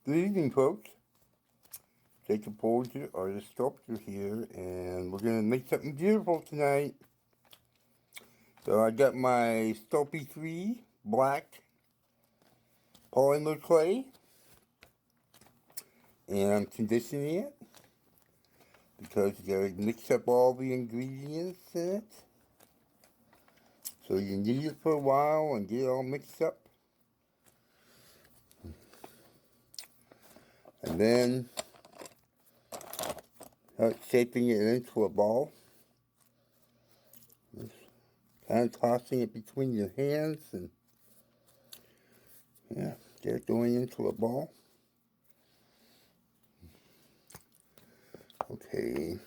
Good evening, folks. Jacob Bolger, artist sculptor here, and we're going to make something beautiful tonight. So I got my Sculpey 3 black polymer clay, and I'm conditioning it because you got to mix up all the ingredients in it. So you need it for a while and get it all mixed up. And then start shaping it into a ball. Just kind of tossing it between your hands and yeah, get it going into a ball. Okay.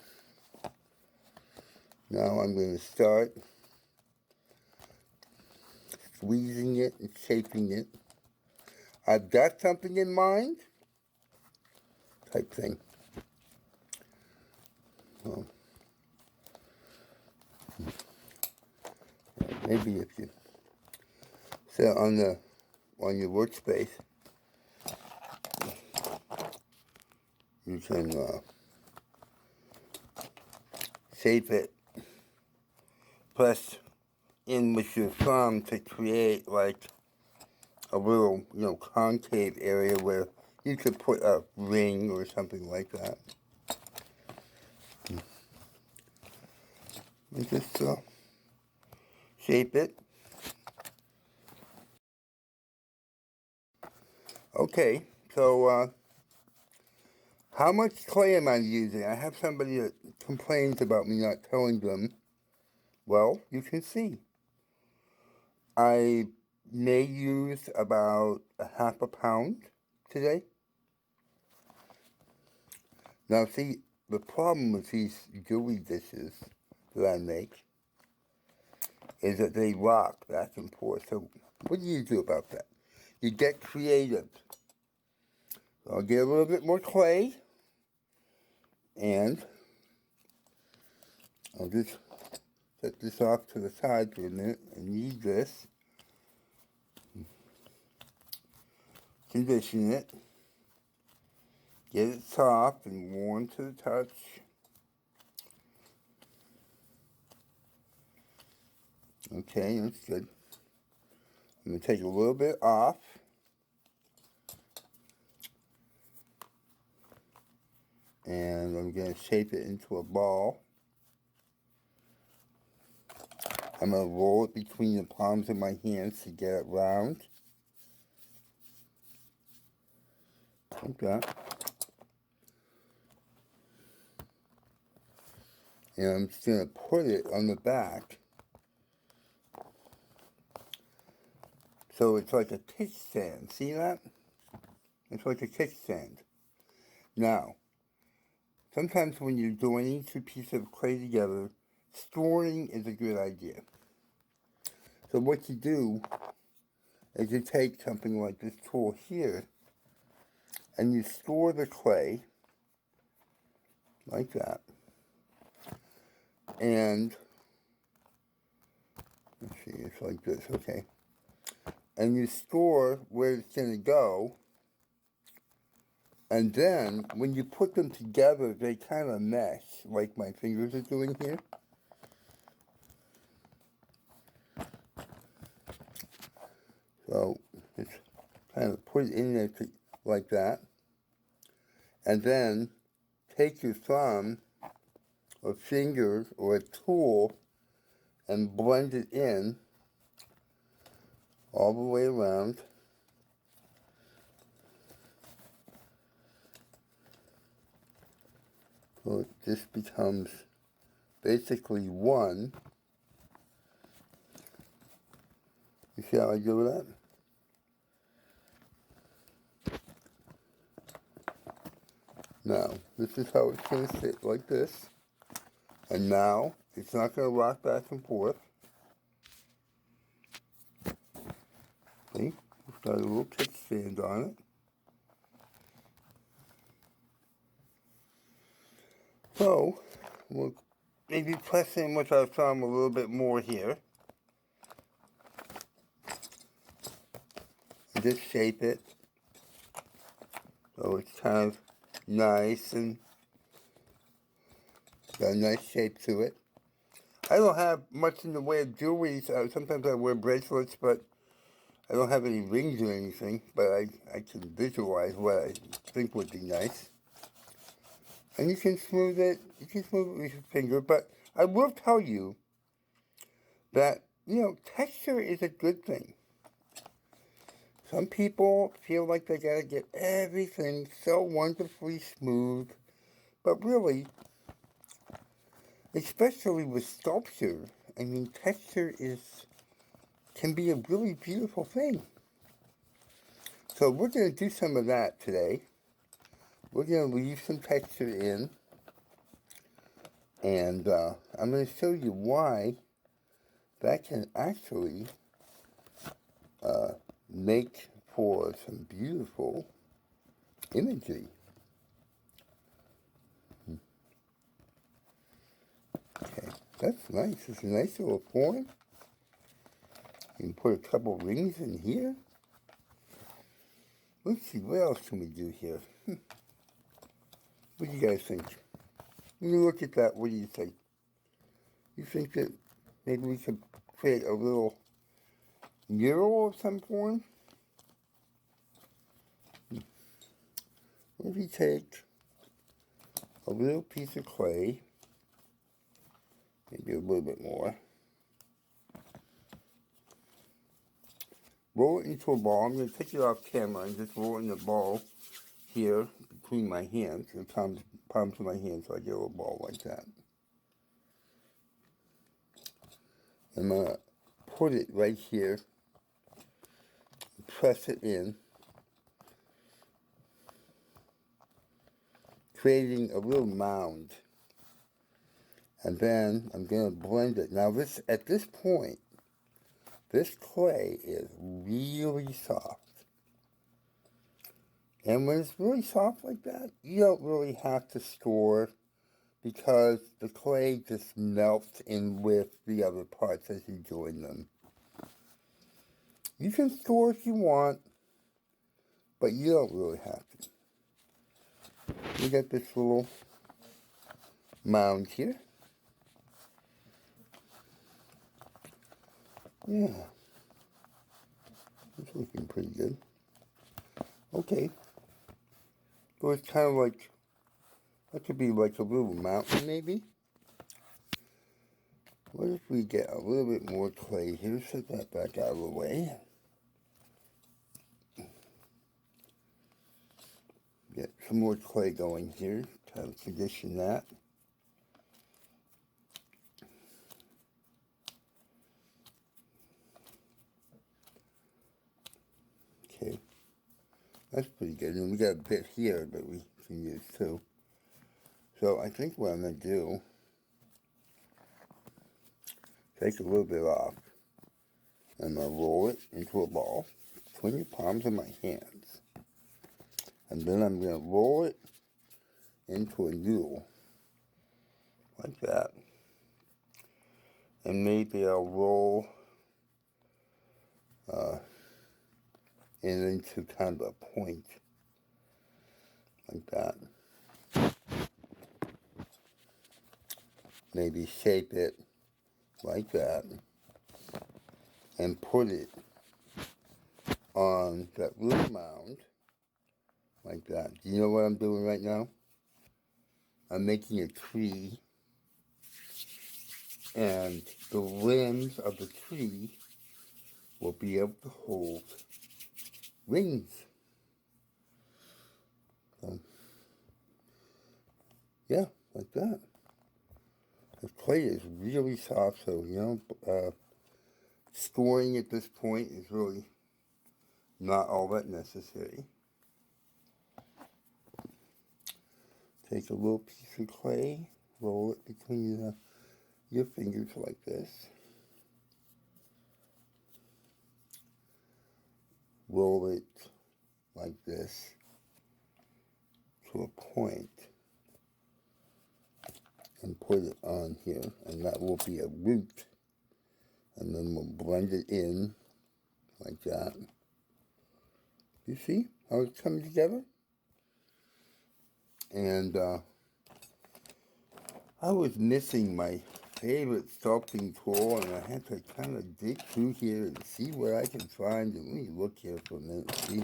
Now I'm going to start squeezing it and shaping it. I've got something in mind, type thing. Well, maybe if you sit on your workspace, you can shape it. Press in with your thumb to create like a little, concave area where you could put a ring or something like that. And just shape it. Okay, so how much clay am I using? I have somebody that complains about me not telling them. Well, you can see. I may use about a half a pound today. Now see, the problem with these gooey dishes that I make is that they rock back and forth. So what do you do about that? You get creative. So I'll get a little bit more clay and I'll just set this off to the side for a minute and knead this. Condition it. Get it soft and warm to the touch. Okay, that's good. I'm going to take a little bit off. And I'm going to shape it into a ball. I'm going to roll it between the palms of my hands to get it round. Like that. And I'm just going to put it on the back. So it's like a kickstand. See that? It's like a kickstand. Now, sometimes when you're joining two pieces of clay together, storing is a good idea. So what you do is you take something like this tool here, and you store the clay, like that. And, let's see, it's like this, okay. And you store where it's going to go, and then when you put them together, they kind of mesh, like my fingers are doing here. So just kind of put it in there like that. And then take your thumb or fingers or a tool and blend it in all the way around. So it just becomes basically one. You see how I do that? Now, this is how it's going to sit, like this. And now, it's not going to rock back and forth. See? It's got a little kickstand on it. So, we'll maybe press in with our thumb a little bit more here. And just shape it. So it's kind of nice and got a nice shape to it. I don't have much in the way of jewelry. Sometimes I wear bracelets, but I don't have any rings or anything. But I can visualize what I think would be nice. And you can smooth it. You can smooth it with your finger. But I will tell you that, texture is a good thing. Some people feel like they gotta get everything so wonderfully smooth. But really, especially with sculpture, I mean, texture can be a really beautiful thing. So we're going to do some of that today. We're going to leave some texture in. And I'm going to show you why that can actually make for some beautiful imagery. Okay, that's nice. It's a nice little form. You can put a couple rings in here. Let's see, what else can we do here? What do you guys think? When you look at that, what do you think? You think that maybe we could create a little mural of some form? What if we take a little piece of clay, maybe a little bit more, roll it into a ball. I'm going to take it off camera and just roll it in the ball here between my hands, the palms of my hands, so I get a little ball like that. I'm going to put it right here, press it in, creating a little mound. And then I'm going to blend it. Now at this point, this clay is really soft. And when it's really soft like that, you don't really have to store, because the clay just melts in with the other parts as you join them. You can store if you want, but you don't really have to. We got this little mound here. Yeah, it's looking pretty good. Okay, so it's kind of like, that could be like a little mountain maybe. What if we get a little bit more clay here? Set that back out of the way. Get some more clay going here, try to condition that. Okay, that's pretty good. And we got a bit here that we can use too. So I think what I'm going to do, take a little bit off, and I'm going to roll it into a ball between the palms of my hands. And then I'm going to roll it into a noodle, like that. And maybe I'll roll it into kind of a point, like that. Maybe shape it like that, and put it on that little mound, like that. Do you know what I'm doing right now? I'm making a tree, and the limbs of the tree will be able to hold rings. So, yeah, like that. The clay is really soft, so, scoring at this point is really not all that necessary. Take a little piece of clay, roll it between your fingers like this. Roll it like this to a point, and put it on here, and that will be a root. And then we'll blend it in like that. You see how it's coming together? And I was missing my favorite sculpting tool, and I had to kind of dig through here and see what I can find. And let me look here for a minute, see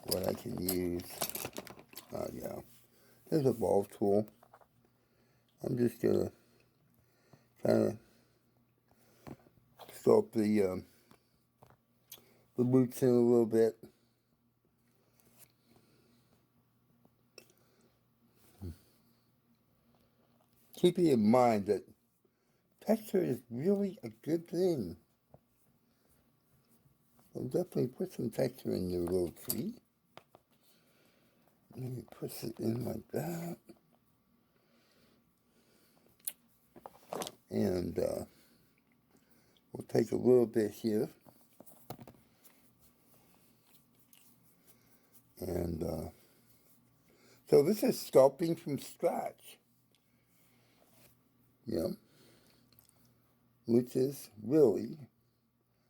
what I can use. Yeah, there's a ball tool. I'm just gonna kind of sculpt the roots in a little bit. Keeping in mind that texture is really a good thing. So definitely put some texture in your little tree. Maybe push it in like that. And we'll take a little bit here. And so this is sculpting from scratch. Yeah. Which is really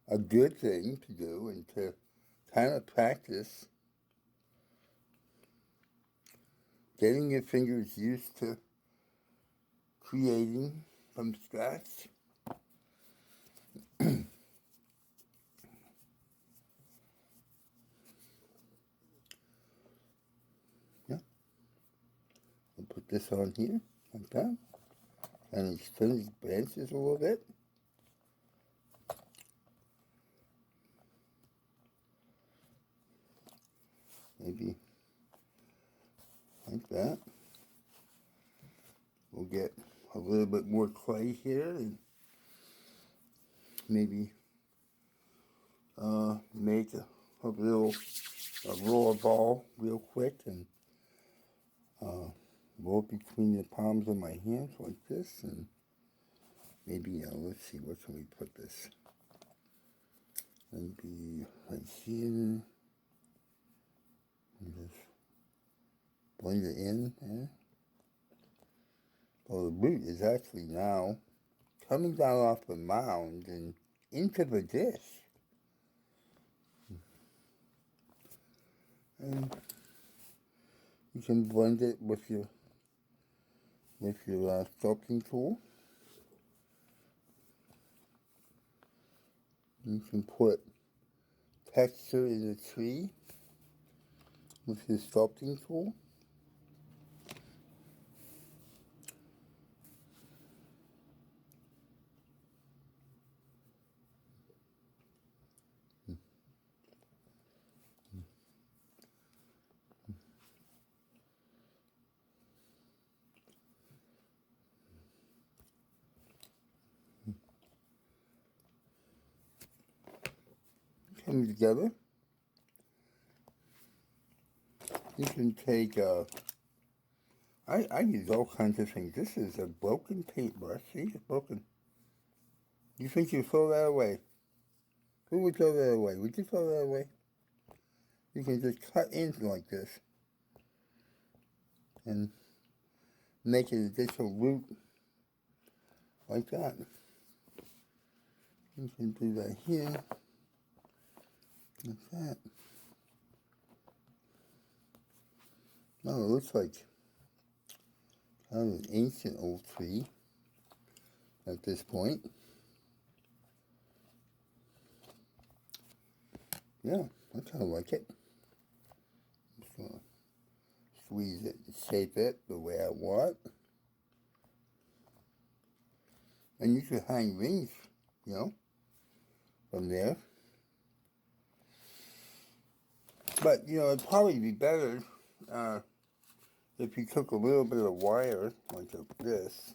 a good thing to do and to kind of practice getting your fingers used to creating from scratch. Yeah. I'll put this on here like that and extend these branches a little bit. Maybe like that. We'll get a little bit more clay here and maybe make a roller ball real quick and roll between the palms of my hands like this, and maybe let's see, where can we put this? Maybe right here, and just blend it in. Yeah. Well, the root is actually now coming down off the mound and into the dish. And you can blend it with your sculpting tool. You can put texture in the tree with your sculpting tool. Come together. You can take, I use all kinds of things. This is a broken paintbrush. See, it's broken. You think you throw that away? Who would throw that away? Would you throw that away? You can just cut in like this and make an additional root like that. You can do that here, like that. Now it looks like kind of an ancient old tree at this point. Yeah, I kind of like it. Just gonna squeeze it and shape it the way I want. And you could hang rings, you know, from there. But, you know, it'd probably be better if you took a little bit of wire, like this.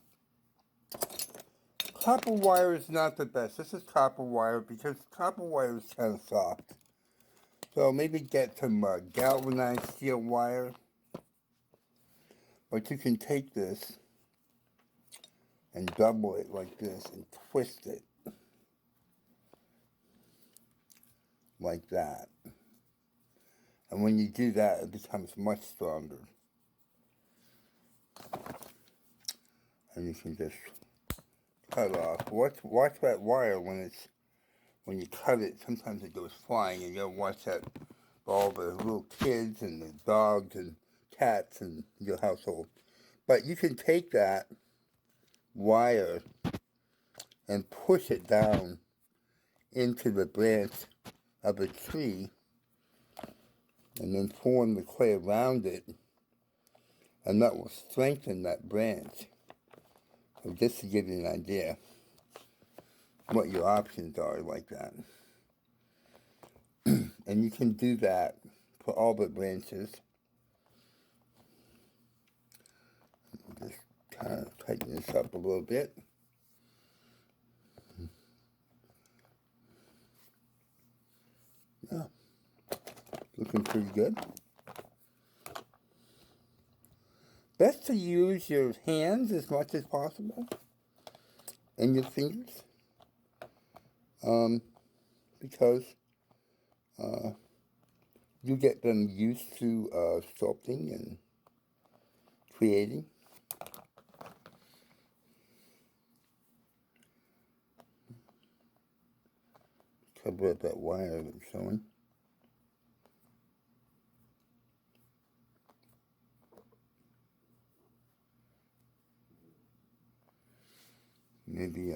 Copper wire is not the best. This is copper wire because copper wire is kind of soft. So maybe get some galvanized steel wire. But you can take this and double it like this and twist it like that. And when you do that, it becomes much stronger. And you can just cut off. Watch that wire when you cut it. Sometimes it goes flying, and you gotta watch that for all the little kids and the dogs and cats in your household. But you can take that wire and push it down into the branch of a tree and then form the clay around it, and that will strengthen that branch. So just to give you an idea what your options are like that. And you can do that for all the branches. Just kind of tighten this up a little bit. Yeah, looking pretty good. Best to use your hands as much as possible and your fingers, because you get them used to sculpting and creating. Cover up that wire that's showing. Maybe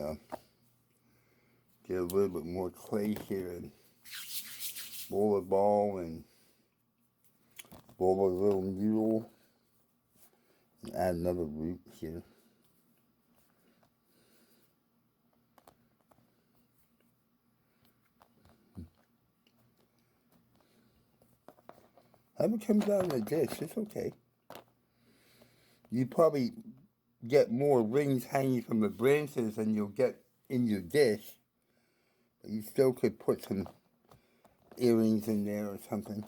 get a little bit more clay here and roll a ball and roll a little mural and add another root here. How it comes out in a dish, it's okay. You probably get more rings hanging from the branches than you'll get in your dish. But you still could put some earrings in there or something.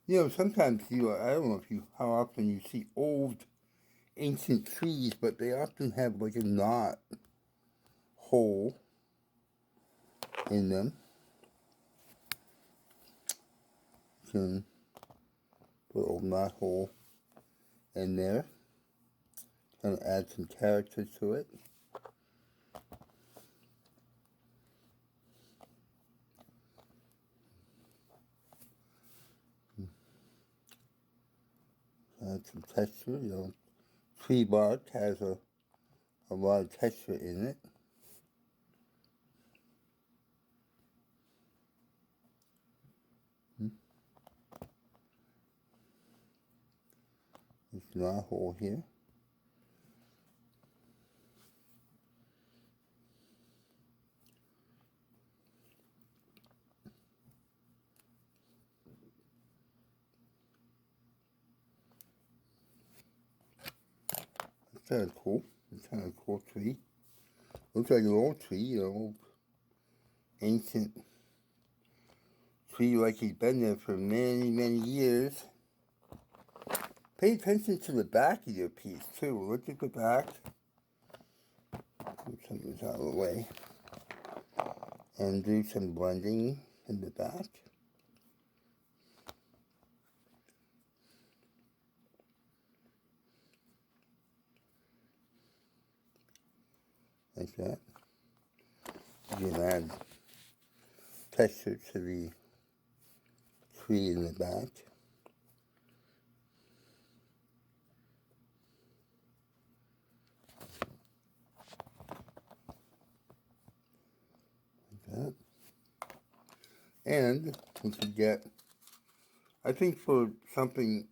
You know, sometimes I don't know how often you see old ancient trees, but they often have like a knot hole in them. You can put a little knot hole in there, kind of add some character to it. Add some texture, you know. Tree bark has a lot of texture in it. This knot hole here. It's kind of cool. It's kind of a cool tree. Looks like an old tree, an old ancient tree, like he's been there for many, many years. Pay attention to the back of your piece too. Look at the back. Move some of this out of the way. And do some blending in the back. Like that. You can add texture to the tree in the back. Like that. And we could get, I think for something,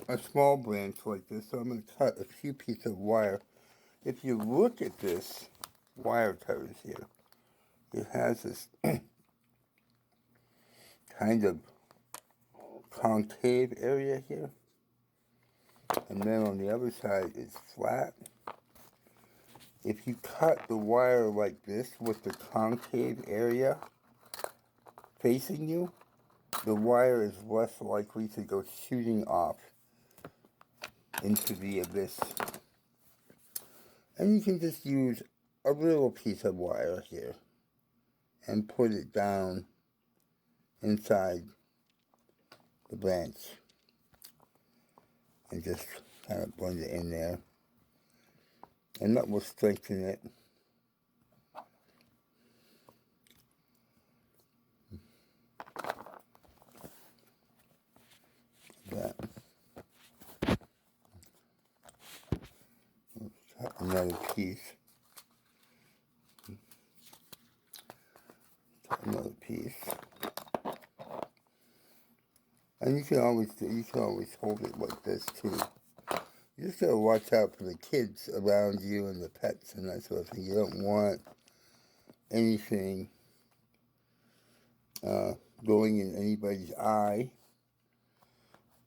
a small branch like this, so I'm going to cut a few pieces of wire. If you look at this wire cutters here, it has this kind of concave area here, and then on the other side it's flat. If you cut the wire like this with the concave area facing you, the wire is less likely to go shooting off into the abyss. And you can just use a little piece of wire here and put it down inside the branch and just kind of blend it in there. And that will strengthen it. That. Cut another piece. Cut another piece. And you can always hold it like this too. You just gotta watch out for the kids around you and the pets and that sort of thing. You don't want anything going in anybody's eye.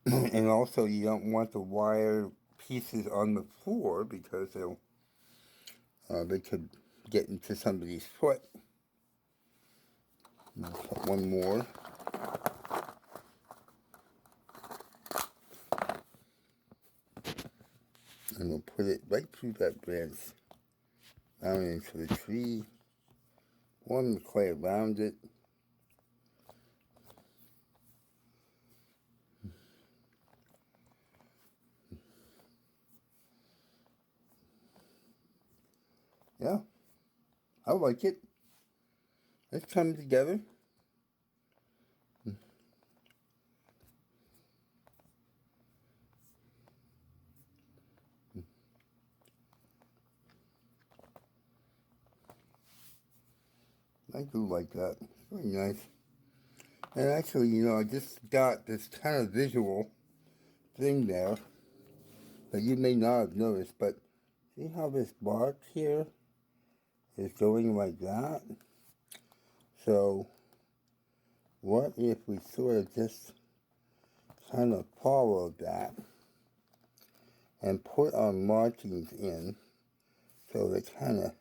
And also you don't want the wire pieces on the floor because they could get into somebody's foot. I'll put one more. And we'll put it right through that branch down into the tree. Warm the clay around it. Yeah, I like it. Let's come together. I do like that. It's very nice. And actually, you know, I just got this kind of visual thing there that you may not have noticed, but see how this bark here is going like that? So, what if we sort of just kind of follow that and put our markings in so they're kind of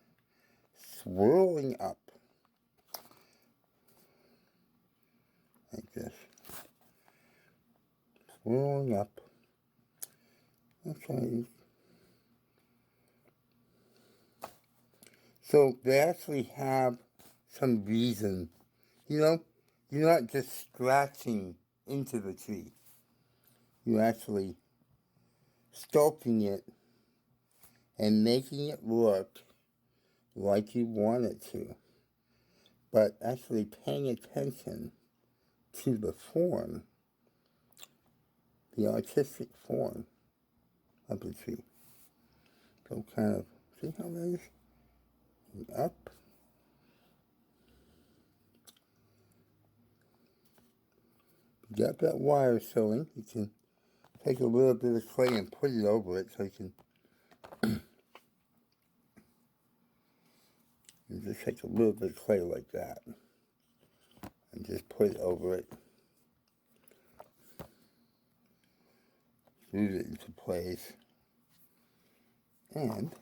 swirling up like this. Swirling up. Okay. So they actually have some reason, you know, you're not just scratching into the tree. You're actually sculpting it and making it look like you want it to, but actually paying attention to the form, the artistic form of the tree. So kind of, see how that is? Up. You got that wire showing. You can take a little bit of clay and put it over it so you can you just take a little bit of clay like that and just put it over it. Move it into place. And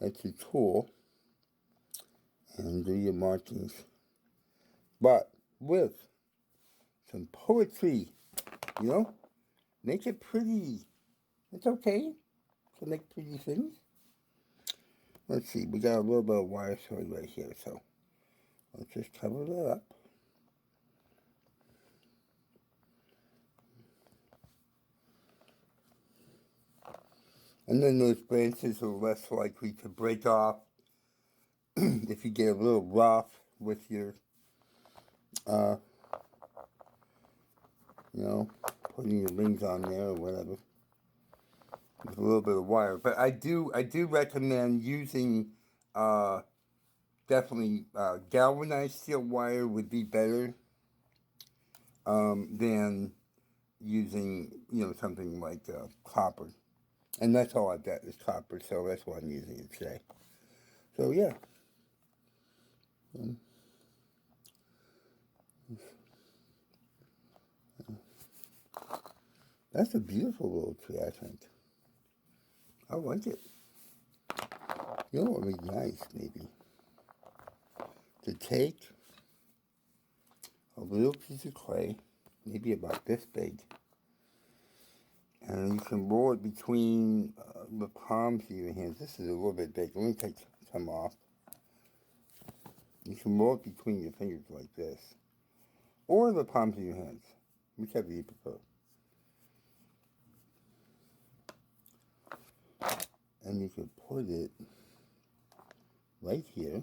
that's your tool and do your markings. But with some poetry, you know, make it pretty. It's okay to make pretty things. Let's see, we got a little bit of wire showing right here, so let's just cover that up. And then those branches are less likely to break off if you get a little rough with your, you know, putting your rings on there or whatever. With a little bit of wire. But I do recommend using, definitely galvanized steel wire would be better than using, you know, something like copper. And that's all I've got is copper, so that's what I'm using it today. So yeah. That's a beautiful little tree, I think. I like it. You know what would be nice, maybe? To take a little piece of clay, maybe about this big, and you can roll it between the palms of your hands. This is a little bit big. Let me take some off. You can roll it between your fingers like this. or the palms of your hands, whichever you prefer. And you can put it right here,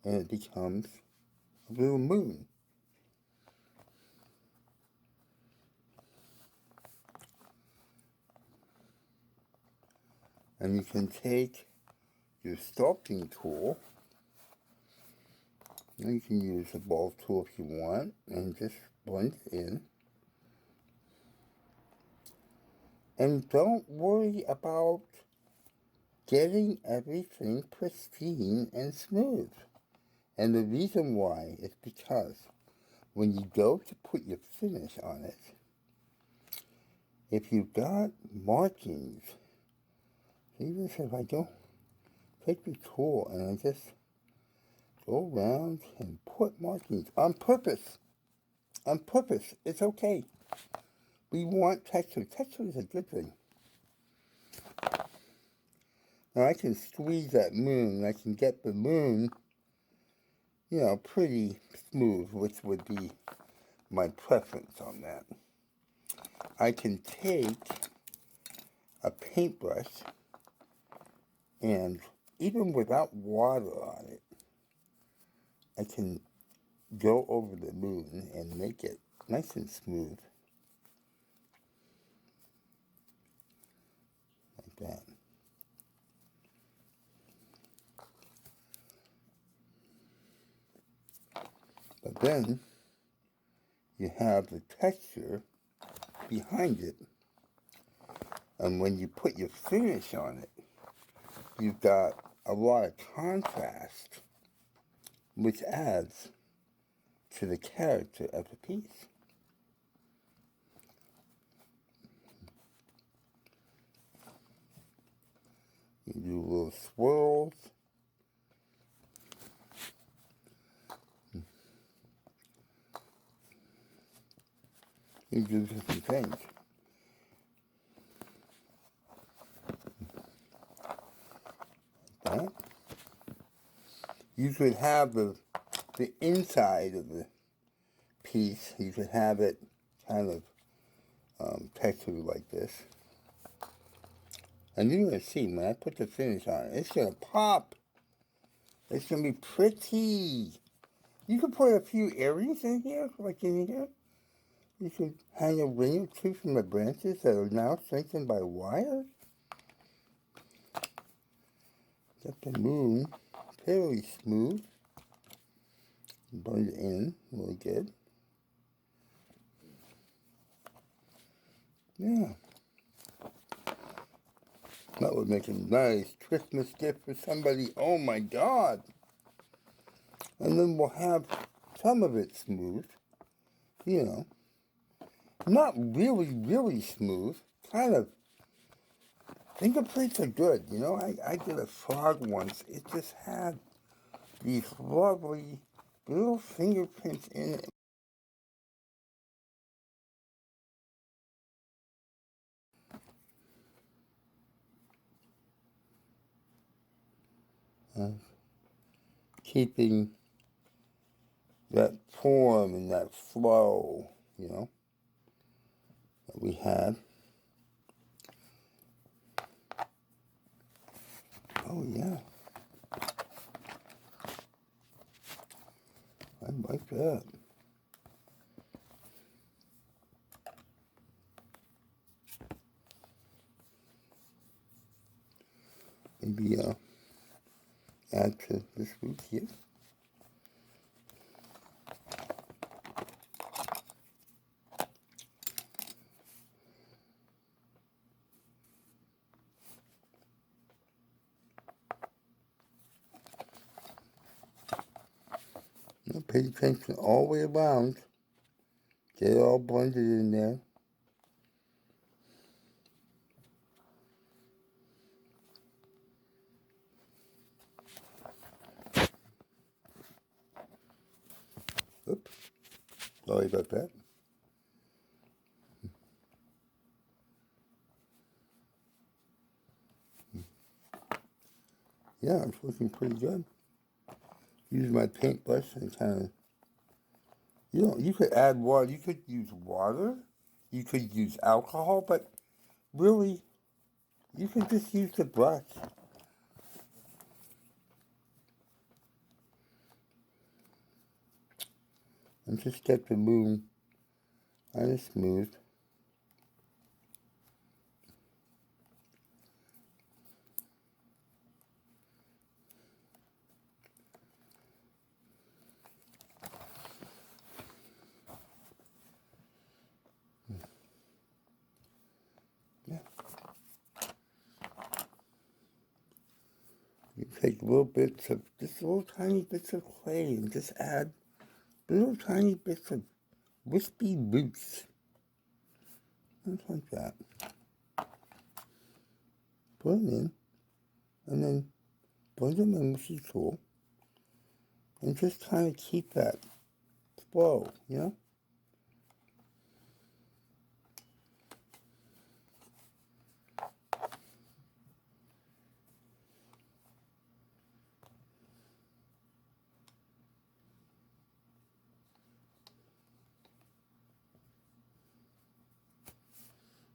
and it becomes a little moon. And you can take your sculpting tool, and you can use a ball tool if you want, and just blend it in. And don't worry about getting everything pristine and smooth. And the reason why is because when you go to put your finish on it, if you've got markings, even if I don't take the tool and I just go around and put markings on purpose. On purpose. It's okay. We want texture. Texture is a good thing. Now I can squeeze that moon. I can get the moon, pretty smooth, which would be my preference on that. I can take a paintbrush and even without water on it, I can go over the moon and make it nice and smooth. Like that. But then you have the texture behind it. And when you put your finish on it, you've got a lot of contrast, which adds to the character of the piece. You do little swirls. You do different things. Like that. You could have the inside of the piece, you could have it kind of textured like this. And you're going to see, when I put the finish on it, it's going to pop. It's going to be pretty. You could put a few areas in here, like in here. You could hang a ring or two from the branches that are now strengthened by wire. Get the moon fairly smooth. Blend it in really good. Yeah. That would make a nice Christmas gift for somebody. Oh my God. And then we'll have some of it smooth. Not really, really smooth. Kind of. Fingerprints are good. I did a frog once. It just had these lovely little fingerprints in it. Keeping that form and that flow, that we had. Oh, yeah. I like that. Maybe add to this root here. Pay attention all the way around. Get it all blended in there. Oops. Sorry about that. Yeah, it's looking pretty good. use my paintbrush and kind of, you could add water, you could use water, you could use alcohol, but really, you can just use the brush. And just get the moon kind of smooth. Yeah. You take little bits of, just little tiny bits of clay and just add little tiny bits of wispy roots. Just like that. Put them in, and then blend them in with your tool, and just kind of keep that flow, you know?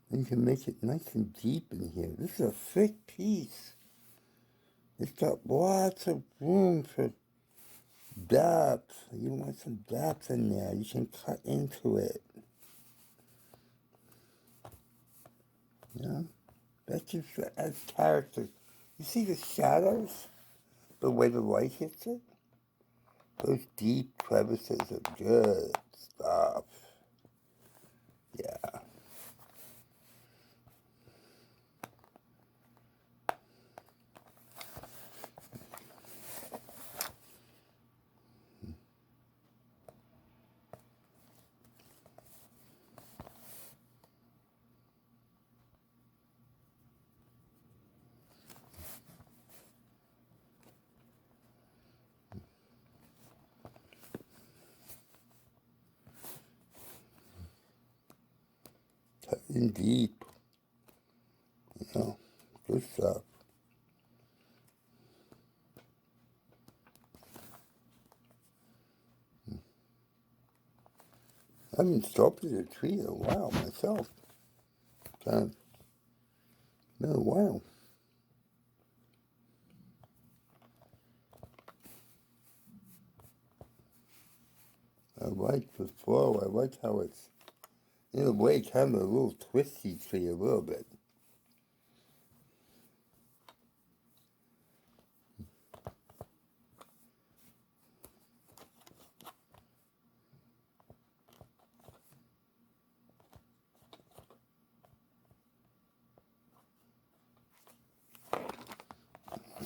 And you can make it nice and deep in here. This is a thick piece. It's got lots of room for depth. You want some depth in there. You can cut into it. You know? That just adds character. You see the shadows? The way the light hits it? Those deep crevices are good stuff. Yeah. Cutting deep. You know, good stuff. I haven't sculpted a tree in a while myself. Kind of been a while. I like the flow. I like how it's, in a way, kind of a little twisty tree a little bit.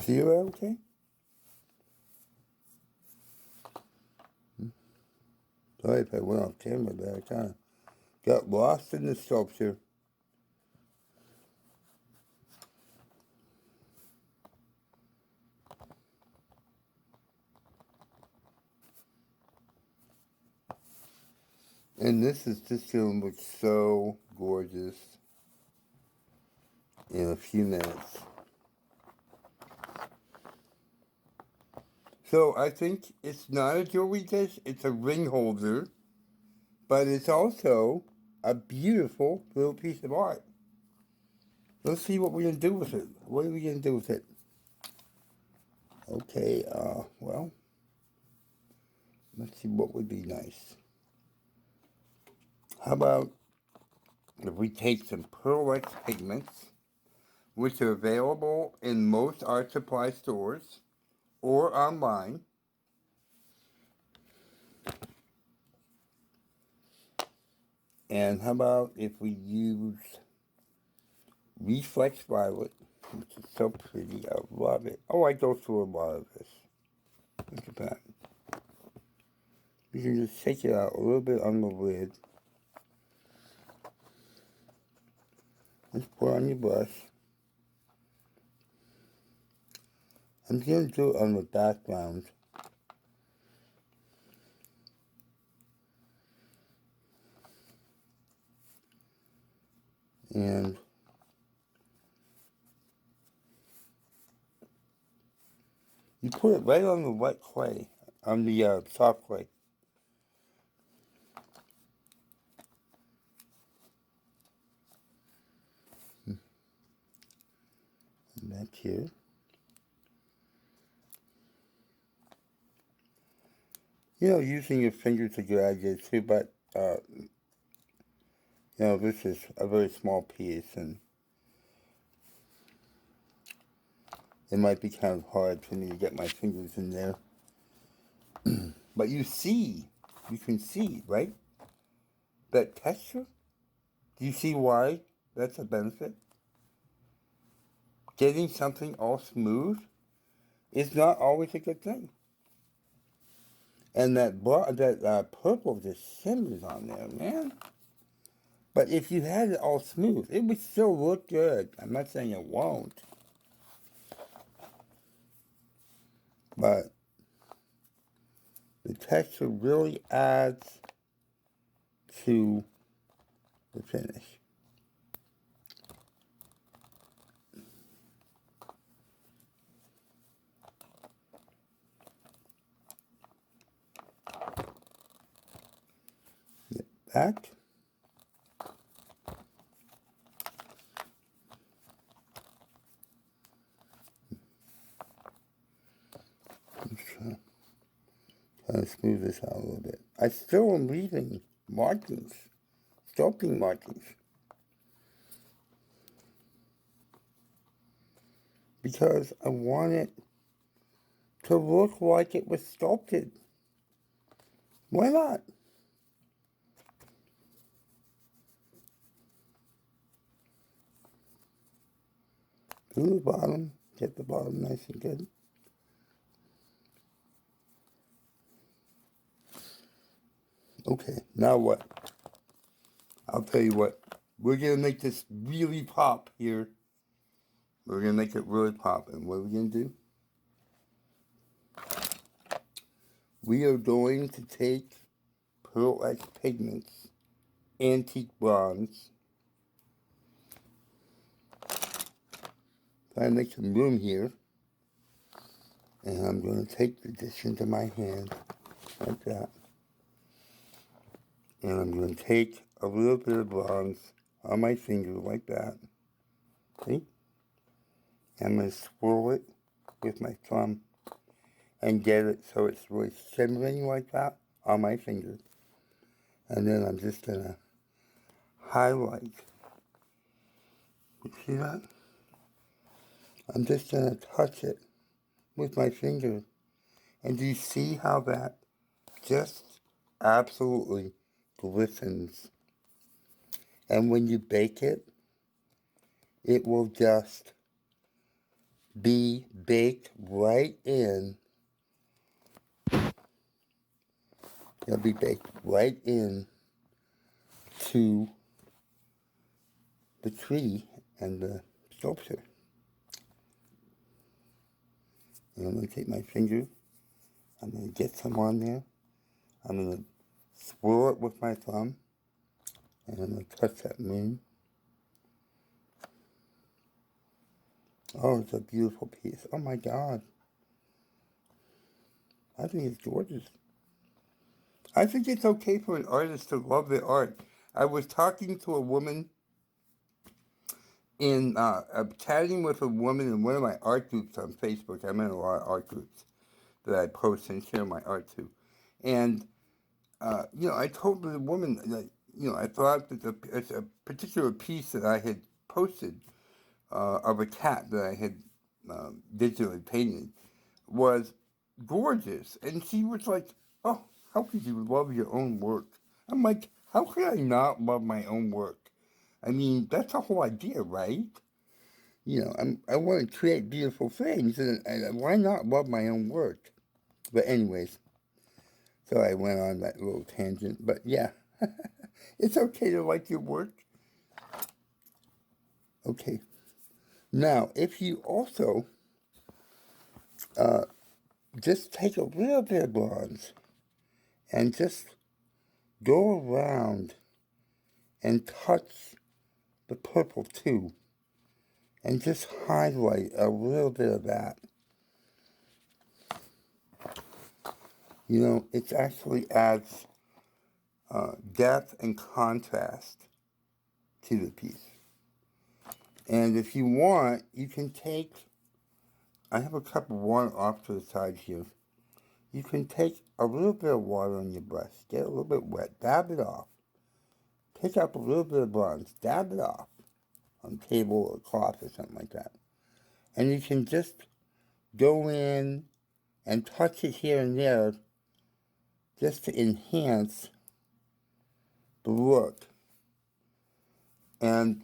See that okay? Sorry if I went off camera, but I kind of got lost in the sculpture. And this is just going to look so gorgeous in a few minutes. So I think it's not a jewelry dish, it's a ring holder, but it's also a beautiful little piece of art. Let's see what we're going to do with it. What are we going to do with it? Okay, well, let's see what would be nice. How about if we take some Marblex pigments, which are available in most art supply stores or online. And how about if we use Reflex Violet, which is so pretty. I love it. Oh, I go through a lot of this. Look at that. You can just take it out a little bit on the lid. Just put on your brush. I'm going to do it on the background. And you put it right on the wet clay. on the soft clay. And that's here. You know, using your fingers to drag it too, but, you know, this is a very small piece, and it might be kind of hard for me to get my fingers in there. But you can see, right? That texture? Do you see why that's a benefit? Getting something all smooth is not always a good thing. And that purple just shimmers on there, man. But if you had it all smooth, it would still look good. I'm not saying it won't. But the texture really adds to the finish. Get back. Try to smooth this out a little bit. I still am leaving markings, sculpting markings. Because I want it to look like it was sculpted. Why not? Do the bottom, get the bottom nice and good. Okay, now what? I'll tell you what. We're going to make this really pop here. We're going to make it really pop. And what are we going to do? We are going to take Pearl-X Pigments, Antique Bronze. Try to make some room here. And I'm going to take the dish into my hand, like that. And I'm going to take a little bit of bronze on my finger, like that. See? I'm going to swirl it with my thumb and get it so it's really shimmering like that on my finger. And then I'm just going to highlight. You see that? I'm just going to touch it with my finger. And do you see how that just absolutely glistens? And when you bake it, it will just be baked right in. It'll be baked right in to the tree and the sculpture. And I'm going to take my finger. I'm going to get some on there. I'm going to swirl it with my thumb. And I'm going to touch that moon. Oh, it's a beautiful piece. Oh my God. I think it's gorgeous. I think it's okay for an artist to love their art. I was talking to a woman chatting with a woman in one of my art groups on Facebook. I'm in a lot of art groups that I post and share my art to. And, you know, I told the woman that, you know, I thought that it's a particular piece that I had posted of a cat that I had digitally painted was gorgeous. And she was like, oh, how could you love your own work? I'm like, how could I not love my own work? I mean, that's the whole idea, right? You know, I want to create beautiful things, and why not love my own work? But anyways, so I went on that little tangent. But yeah, it's okay to like your work. Okay. Now, if you also just take a little bit of bronze and just go around and touch the purple too, and just highlight a little bit of that. You know, it actually adds depth and contrast to the piece. And if you want, you can take, I have a cup of water off to the side here. You can take a little bit of water on your brush, get it a little bit wet, dab it off. Pick up a little bit of bronze, dab it off on table or cloth or something like that. And you can just go in and touch it here and there just to enhance the look. And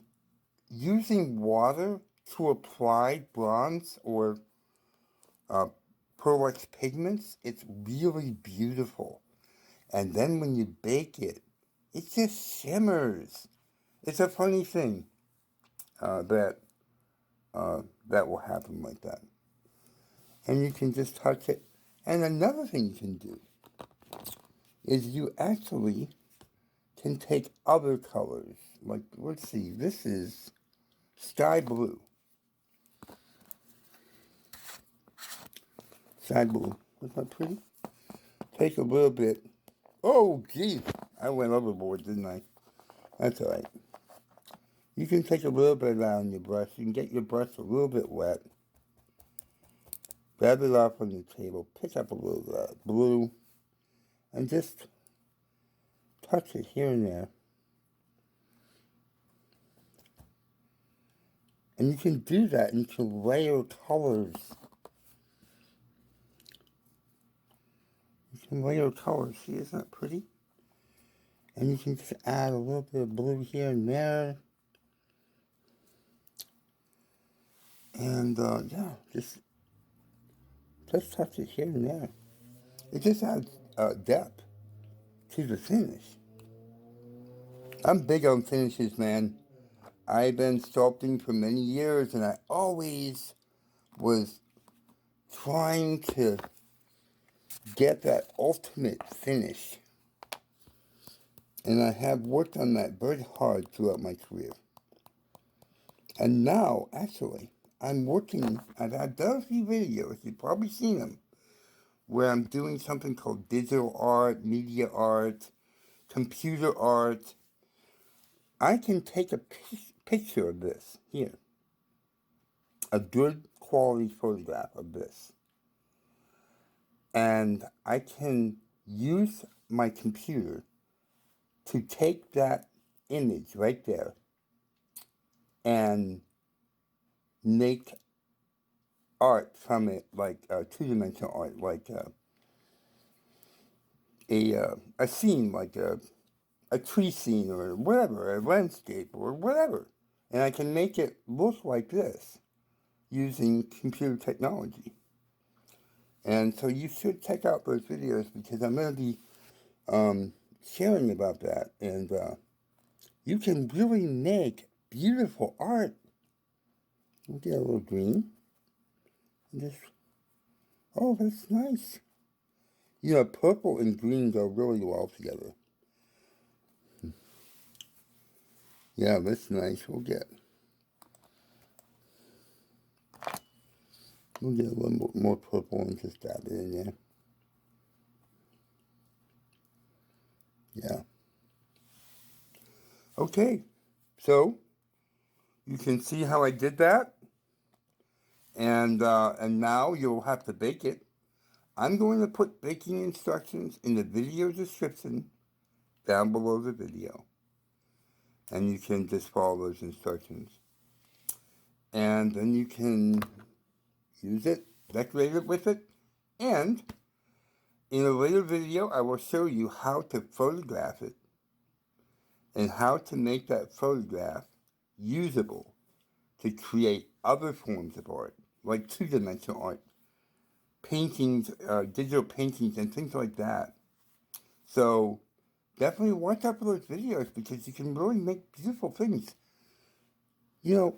using water to apply bronze or Marblex pigments, it's really beautiful. And then when you bake it, it just shimmers. It's a funny thing that will happen like that. And you can just touch it. And another thing you can do is you actually can take other colors. Like, let's see, this is sky blue. Sky blue. Isn't that pretty? Take a little bit. Oh, geez. I went overboard, didn't I? That's all right. You can take a little bit of that on your brush. You can get your brush a little bit wet. Grab it off on the table. Pick up a little of that blue. And just touch it here and there. And you can do that and you can layer colors. You can layer colors. See, isn't that pretty? And you can just add a little bit of blue here and there. And, yeah, just touch it here and there. It just adds depth to the finish. I'm big on finishes, man. I've been sculpting for many years, and I always was trying to get that ultimate finish. And I have worked on that very hard throughout my career. And now, actually, I've done a few videos, you've probably seen them, where I'm doing something called digital art, media art, computer art. I can take a picture of this here, a good quality photograph of this, and I can use my computer to take that image right there and make art from it, like two-dimensional art, like a scene, like a tree scene or whatever, a landscape or whatever. And I can make it look like this using computer technology. And so you should check out those videos because I'm going to be sharing about that. And you can really make beautiful art. We'll get a little green. And just, oh, that's nice. You know, purple and green go really well together. Yeah, that's nice. We'll get a little more purple and just dab it in there. Yeah. Okay, so you can see how I did that, and now you'll have to bake it. I'm going to put baking instructions in the video description down below the video, and you can just follow those instructions. And then you can use it, decorate it with it, and in a later video I will show you how to photograph it and how to make that photograph usable to create other forms of art, like two-dimensional art, paintings, digital paintings, and things like that. So definitely watch out for those videos because you can really make beautiful things. You know,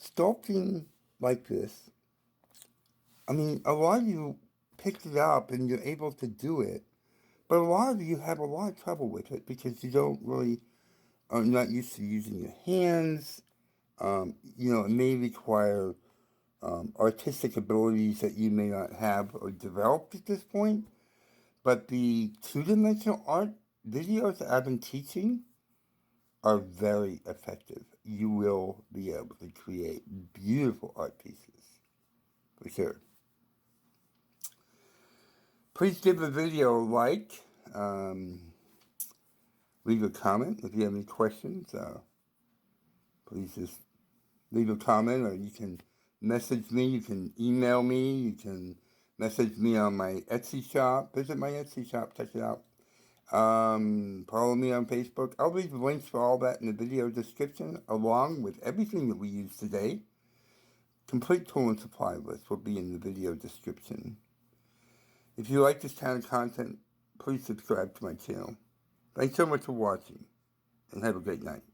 sculpting like this, I mean, a lot of you picked it up and you're able to do it, but a lot of you have a lot of trouble with it because you don't really, are not used to using your hands. You know, it may require artistic abilities that you may not have or developed at this point. But the two-dimensional art videos that I've been teaching are very effective. You will be able to create beautiful art pieces, for sure. Please give the video a like. Leave a comment if you have any questions. Please just leave a comment, or you can message me. You can email me. You can message me on my Etsy shop. Visit my Etsy shop. Check it out. Follow me on Facebook. I'll leave links for all that in the video description, along with everything that we use today. Complete tool and supply list will be in the video description. If you like this kind of content, please subscribe to my channel. Thanks so much for watching, and have a great night.